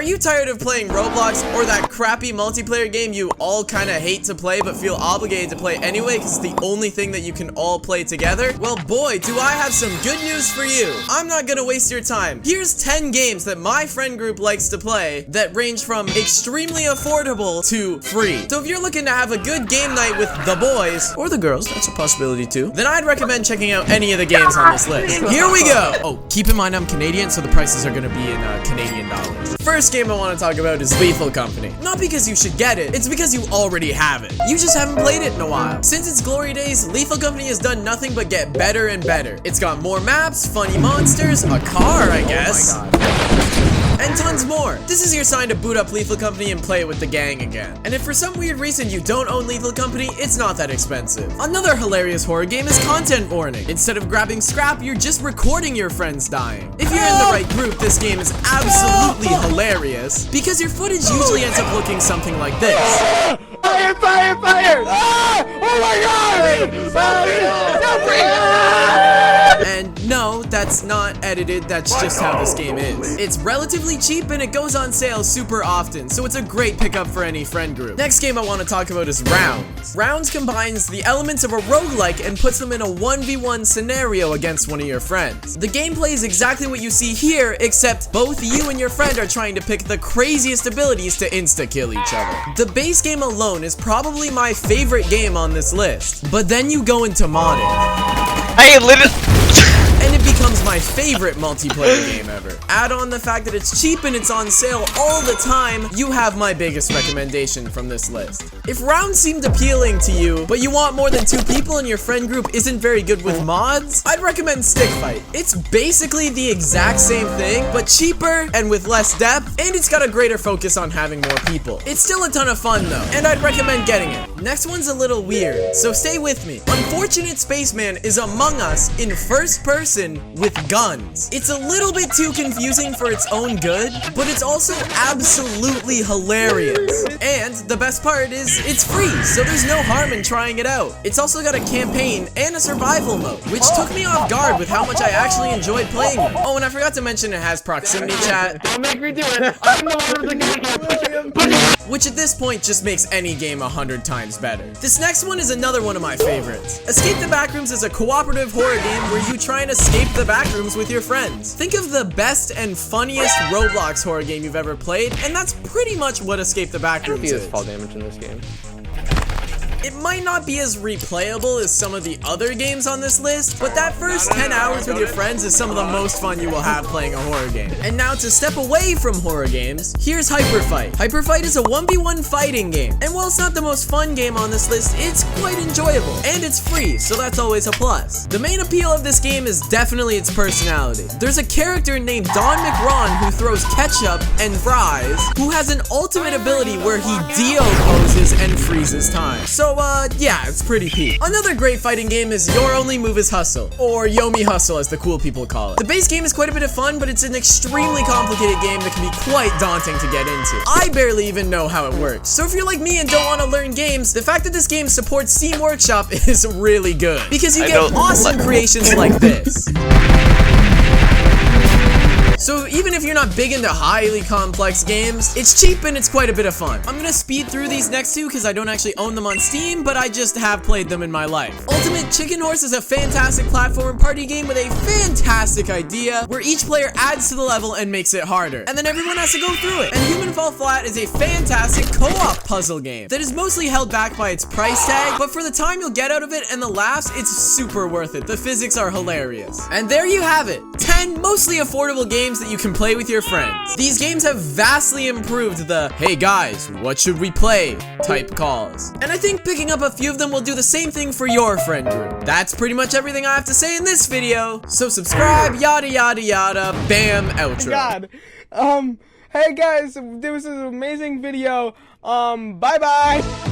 Are you tired of playing Roblox or that crappy multiplayer game you all kinda hate to play but feel obligated to play anyway because it's the only thing that you can all play together? Well, boy, do I have some good news for you. I'm not gonna waste your time. Here's 10 games that my friend group likes to play that range from extremely affordable to free. So if you're looking to have a good game night with the boys, or the girls, that's a possibility too, then I'd recommend checking out any of the games on this list. Here we go! Oh, keep in mind I'm Canadian, so the prices are gonna be in Canadian dollars. First game I want to talk about is Lethal Company. Not because you should get it, it's because you already have it. You just haven't played it in a while. Since its glory days, Lethal Company has done nothing but get better and better. It's got more maps, funny monsters, a car, I guess. Oh my God. And tons more. This is your sign to boot up Lethal Company and play it with the gang again. And if for some weird reason you don't own Lethal Company, it's not that expensive. Another hilarious horror game is Content Warning. Instead of grabbing scrap, you're just recording your friends dying. If you're in the right group, this game is absolutely hilarious because your footage usually ends up looking something like this. Fire! Fire! Fire! Ah! Oh my God! And no, that's not edited, that's just how this game is. It's relatively cheap and it goes on sale super often, so it's a great pickup for any friend group. Next game I want to talk about is Rounds. Rounds combines the elements of a roguelike and puts them in a 1v1 scenario against one of your friends. The gameplay is exactly what you see here, except both you and your friend are trying to pick the craziest abilities to insta-kill each other. The base game alone is probably my favorite game on this list, but then you go into modded. I literally... And it becomes my favorite multiplayer game ever. Add on the fact that it's cheap and it's on sale all the time, you have my biggest recommendation from this list. If Rounds seemed appealing to you, but you want more than 2 people and your friend group isn't very good with mods, I'd recommend Stick Fight. It's basically the exact same thing, but cheaper and with less depth, and it's got a greater focus on having more people. It's still a ton of fun though, and I'd recommend getting it. Next one's a little weird, so stay with me. Unfortunate Spaceman is Among Us in first person with guns. It's a little bit too confusing for its own good, but it's also absolutely hilarious. And the best part is it's free, so there's no harm in trying it out. It's also got a campaign and a survival mode, which took me off guard with how much I actually enjoyed playing it. Oh, and I forgot to mention it has proximity chat. Don't make me do it. I'm the one with the gun. Which at this point just makes any game 100 times better. This next one is another one of my favorites. Escape the Backrooms is a cooperative horror game where you try and escape the backrooms with your friends. Think of the best and funniest Roblox horror game you've ever played, and that's pretty much what Escape the Backrooms is. Fall damage in this game. It might not be as replayable as some of the other games on this list, but that first 10 hours with your friends is some of the most fun you will have playing a horror game. And now to step away from horror games, here's HyperFight. HyperFight is a 1v1 fighting game, and while it's not the most fun game on this list, it's quite enjoyable, and it's free, so that's always a plus. The main appeal of this game is definitely its personality. There's a character named Don McRon who throws ketchup and fries, who has an ultimate ability where he decomposes and freezes time. So yeah, it's pretty peak. Another great fighting game is Your Only Move is Hustle, or YOMI Hustle as the cool people call it. The base game is quite a bit of fun, but it's an extremely complicated game that can be quite daunting to get into. I barely even know how it works, so if you're like me and don't want to learn games, the fact that this game supports Steam Workshop is really good, because you get awesome creations like this. So even if you're not big into highly complex games, it's cheap and it's quite a bit of fun. I'm gonna speed through these next 2 because I don't actually own them on Steam, but I just have played them in my life. Ultimate Chicken Horse is a fantastic platform party game with a fantastic idea where each player adds to the level and makes it harder, and then everyone has to go through it. And Human Fall Flat is a fantastic co-op puzzle game that is mostly held back by its price tag, but for the time you'll get out of it and the laughs, it's super worth it. The physics are hilarious. And there you have it, 10 mostly affordable games that you can play with your friends. These games have vastly improved the "hey guys, what should we play" type calls. And I think picking up a few of them will do the same thing for your friend group. That's pretty much everything I have to say in this video. So subscribe, yada yada yada, bam, outro. God. Hey guys, this was an amazing video. Bye bye.